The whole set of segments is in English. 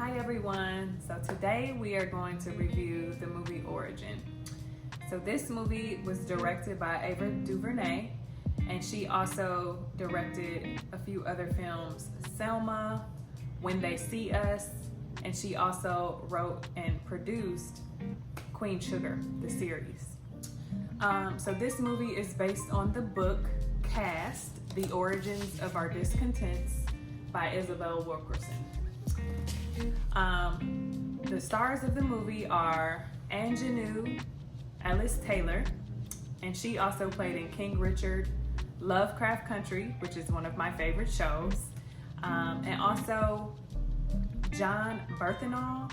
Hi everyone. So today we are going to review the movie Origin. So this movie was directed by Ava DuVernays, and she also directed a few other films, Selma, When They See Us, and she also wrote and produced Queen Sugar, the series. So this movie is based on the book Caste, The Origins of Our Discontents by Isabel Wilkerson. The stars of the movie are Ingenue Ellis Taylor, and she also played in King Richard, Lovecraft Country, which is one of my favorite shows, and also John Bernthal.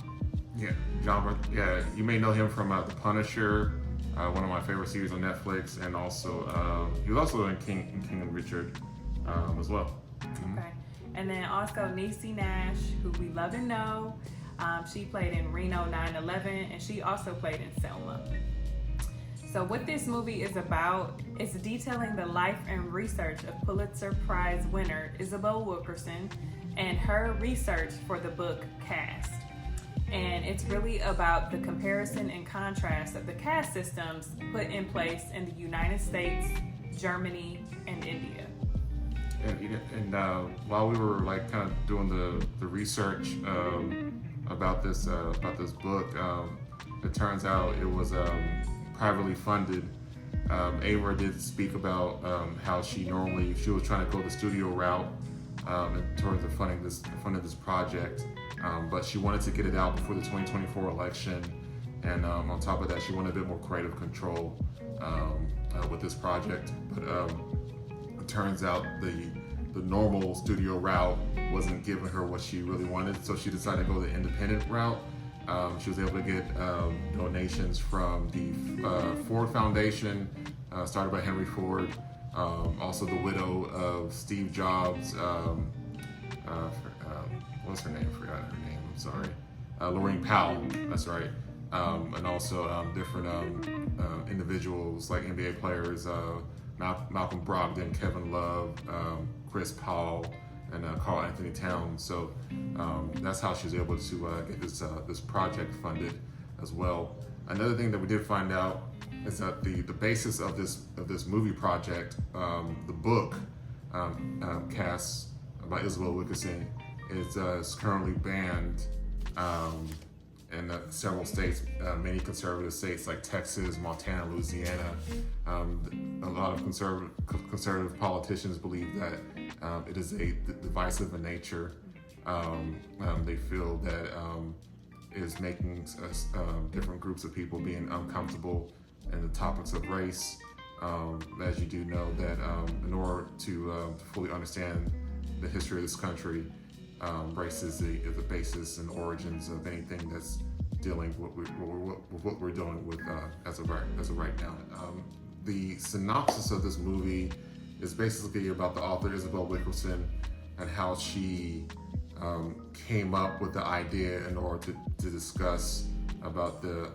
Yeah, you may know him from The Punisher, one of my favorite series on Netflix, and also he was also in King Richard as well. Okay. And then also Niecy Nash, who we love and know. She played in Reno 9/11, and she also played in Selma. So what this movie is about is detailing the life and research of Pulitzer Prize winner Isabel Wilkerson and her research for the book Caste. And it's really about the comparison and contrast of the caste systems put in place in the United States, Germany, and India. And while we were kind of doing the research about this book, it turns out it was privately funded. Ava did speak about how she was trying to go the studio route in terms of funding this project, but she wanted to get it out before the 2024 election, and on top of that, she wanted a bit more creative control with this project. But it turns out the normal studio route wasn't giving her what she really wanted, so she decided to go the independent route. She was able to get donations from the Ford Foundation, started by Henry Ford, also the widow of Steve Jobs, what's her name? I forgot her name, I'm sorry. Lorraine Powell, that's right. And also different individuals like NBA players, Malcolm Brogdon, Kevin Love, Chris Paul, and Karl Anthony Towns. So that's how she was able to get this project funded as well. Another thing that we did find out is that the basis of this movie project, the book Caste by Isabel Wilkerson, is currently banned in several states, many conservative states like Texas, Montana, Louisiana. A lot of conservative politicians believe that it is divisive in nature. They feel that it is making different groups of people being uncomfortable in the topics of race. As you do know that in order to fully understand the history of this country, race is the basis and origins of anything that's dealing with what we're dealing with as of right now. The synopsis of this movie is basically about the author Isabel Wilkerson and how she came up with the idea in order to discuss about the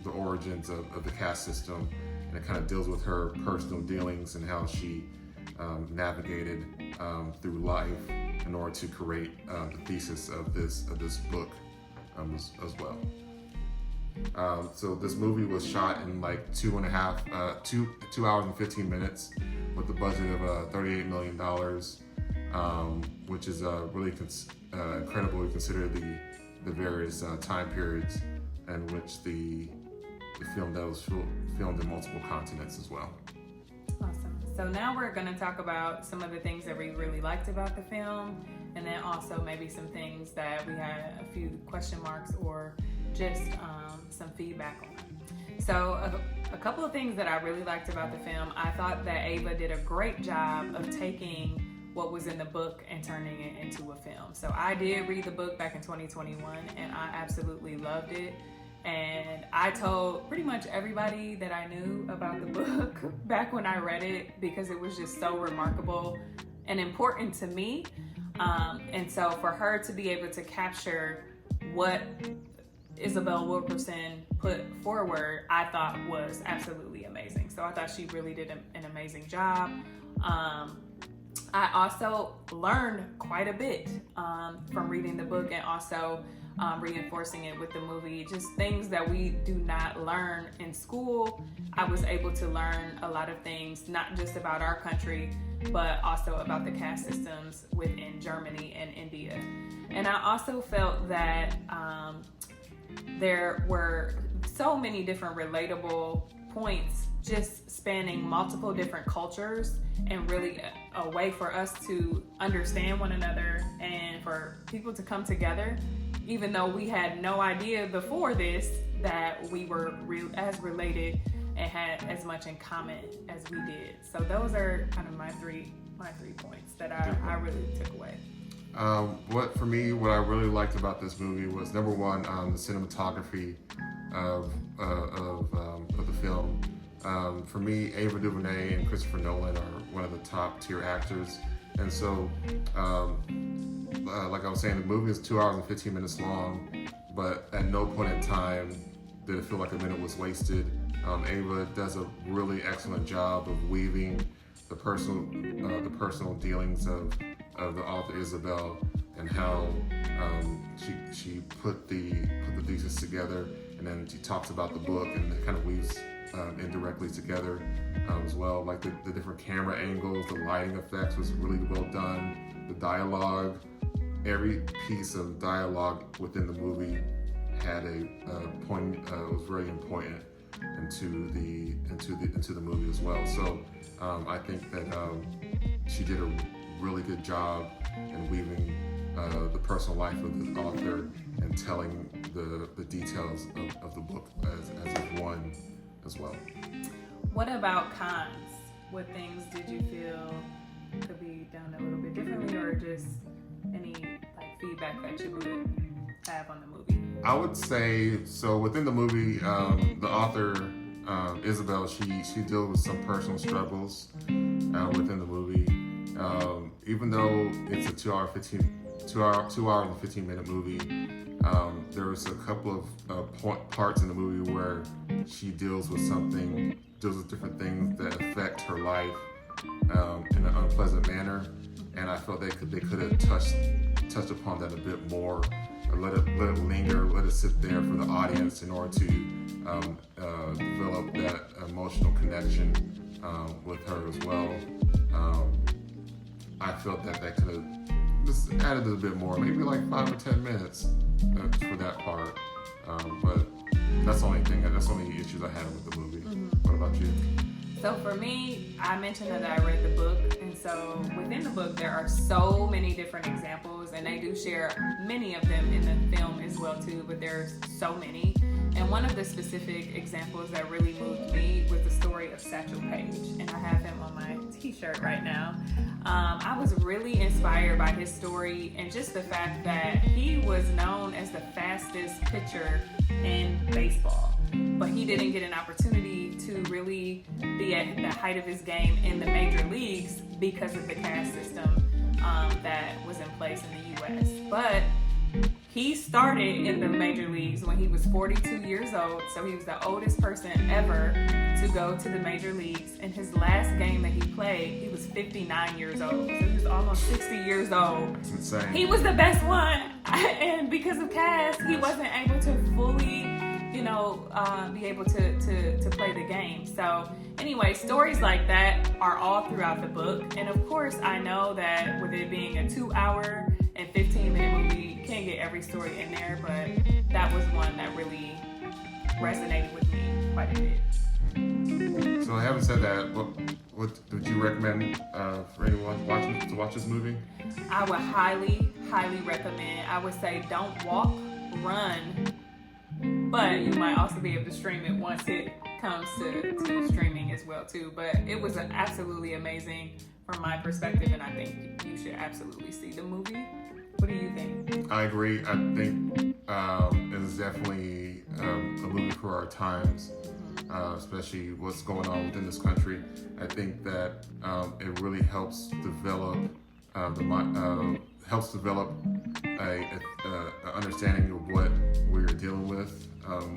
origins of the caste system, and it kind of deals with her personal dealings and how she navigated through life in order to create the thesis of this book as well. So this movie was shot in 2 hours and 15 minutes with a budget of $38 million, which is really incredible to consider the various time periods in which the film that was filmed in multiple continents as well. Awesome. So now we're going to talk about some of the things that we really liked about the film, and then also maybe some things that we had a few question marks or just some feedback on. So a couple of things that I really liked about the film, I thought that Ava did a great job of taking what was in the book and turning it into a film. So I did read the book back in 2021, and I absolutely loved it. And I told pretty much everybody that I knew about the book back when I read it, because it was just so remarkable and important to me. And so for her to be able to capture what Isabel Wilkerson put forward, I thought was absolutely amazing. So I thought she really did an amazing job. I also learned quite a bit from reading the book and also reinforcing it with the movie. Just things that we do not learn in school. I was able to learn a lot of things, not just about our country, but also about the caste systems within Germany and India. And I also felt that there were so many different relatable points just spanning multiple different cultures, and really a way for us to understand one another and for people to come together, even though we had no idea before this that we were as related and had as much in common as we did. So those are kind of my three points that I really took away. What I really liked about this movie was, number one, the cinematography of the film. For me, Ava DuVernay and Christopher Nolan are one of the top tier actors, and so like I was saying, the movie is 2 hours and 15 minutes long, but at no point in time did it feel like a minute was wasted. Ava does a really excellent job of weaving the personal dealings of the author Isabel, and how she put the thesis together, and then she talks about the book, and it kind of weaves indirectly together as well. Like the different camera angles, the lighting effects was really well done. The dialogue, every piece of dialogue within the movie had a point. Was very important into the movie as well. So I think that she did a really good job in weaving the personal life of the author and telling the details of the book as if one as well. What about cons? What things did you feel could be done a little bit differently, or just any feedback that you would have on the movie? I would say, so within the movie, the author Isabel, she deals with some personal struggles within the movie. Even though it's a 2 hour and 15 minute movie, there was a couple of parts in the movie where she deals with different things that affect her life in an unpleasant manner, and I felt they could have touched upon that a bit more, or let it linger, let it sit there for the audience in order to develop that emotional connection with her as well. I felt that could have just added a bit more, maybe like 5 or 10 minutes for that part. But that's the only issues I had with the movie. Mm-hmm. What about you? So for me, I mentioned that I read the book, and so within the book there are so many different examples, and they do share many of them in the film as well too, but there's so many. And one of the specific examples that really moved me was the story of Satchel Paige, and I have him on my t-shirt right now. I was really inspired by his story, and just the fact that he was known as the fastest pitcher in baseball, but he didn't get an opportunity to really be at the height of his game in the major leagues because of the caste system that was in place in the U.S. But he started in the major leagues when he was 42 years old, so he was the oldest person ever to go to the major leagues. In his last game that he played, he was 59 years old, so he was almost 60 years old. That's insane. He was the best one, and because of caste, he wasn't able to fully, be able to play the game. So anyway, stories like that are all throughout the book, and of course, I know that with it being a 2 hour and 15-minute movie, you can't get every story in there, but that was one that really resonated with me quite a bit. So having said that, what would you recommend for anyone to watch this movie? I would highly, highly recommend. I would say don't walk, run, but you might also be able to stream it once it comes to streaming as well too. But it was absolutely amazing from my perspective, and I think you should absolutely see the movie. What do you think? I agree. I think it is definitely a movie for our times, especially what's going on within this country. I think that it really helps develop a understanding of what we're dealing with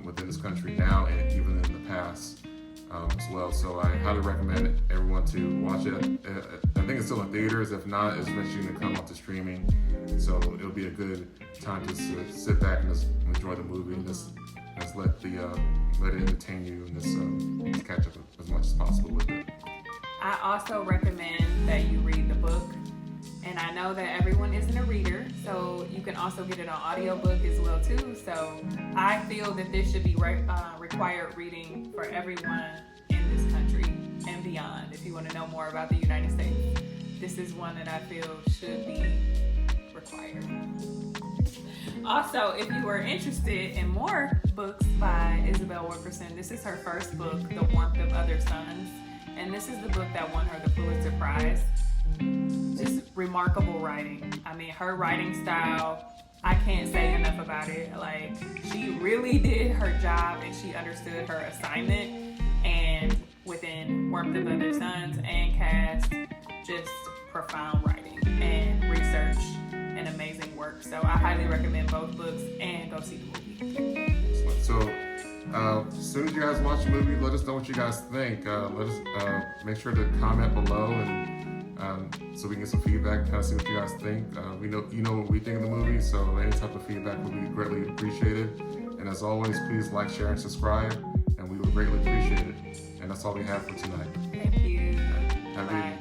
within this country now, and even in the past. as well. So I highly recommend everyone to watch it. I think it's still in theaters. If not, it's eventually going to come off to streaming. So it'll be a good time to sit back and just enjoy the movie and just let it entertain you and just catch up as much as possible with it. I also recommend that you read the book. And I know that everyone isn't a reader, so you can also get it on audiobook as well too. So I feel that this should be required reading for everyone in this country and beyond. If you want to know more about the United States, this is one that I feel should be required. Also, if you are interested in more books by Isabel Wilkerson, this is her first book, The Warmth of Other Suns. And this is the book that won her the Pulitzer Prize. Just remarkable writing. I mean, her writing style, I can't say enough about it. Like, she really did her job and she understood her assignment. And within Warmth of Other Suns and Cast, just profound writing and research and amazing work. So I highly recommend both books and go see the movie. So as soon as you guys watch the movie, let us know what you guys think. Let us make sure to comment below and so we can get some feedback, kind of see what you guys think. We know what we think of the movie, so any type of feedback would be greatly appreciated. And as always, please like, share, and subscribe, and we would greatly appreciate it. And that's all we have for tonight. Thank you. Have a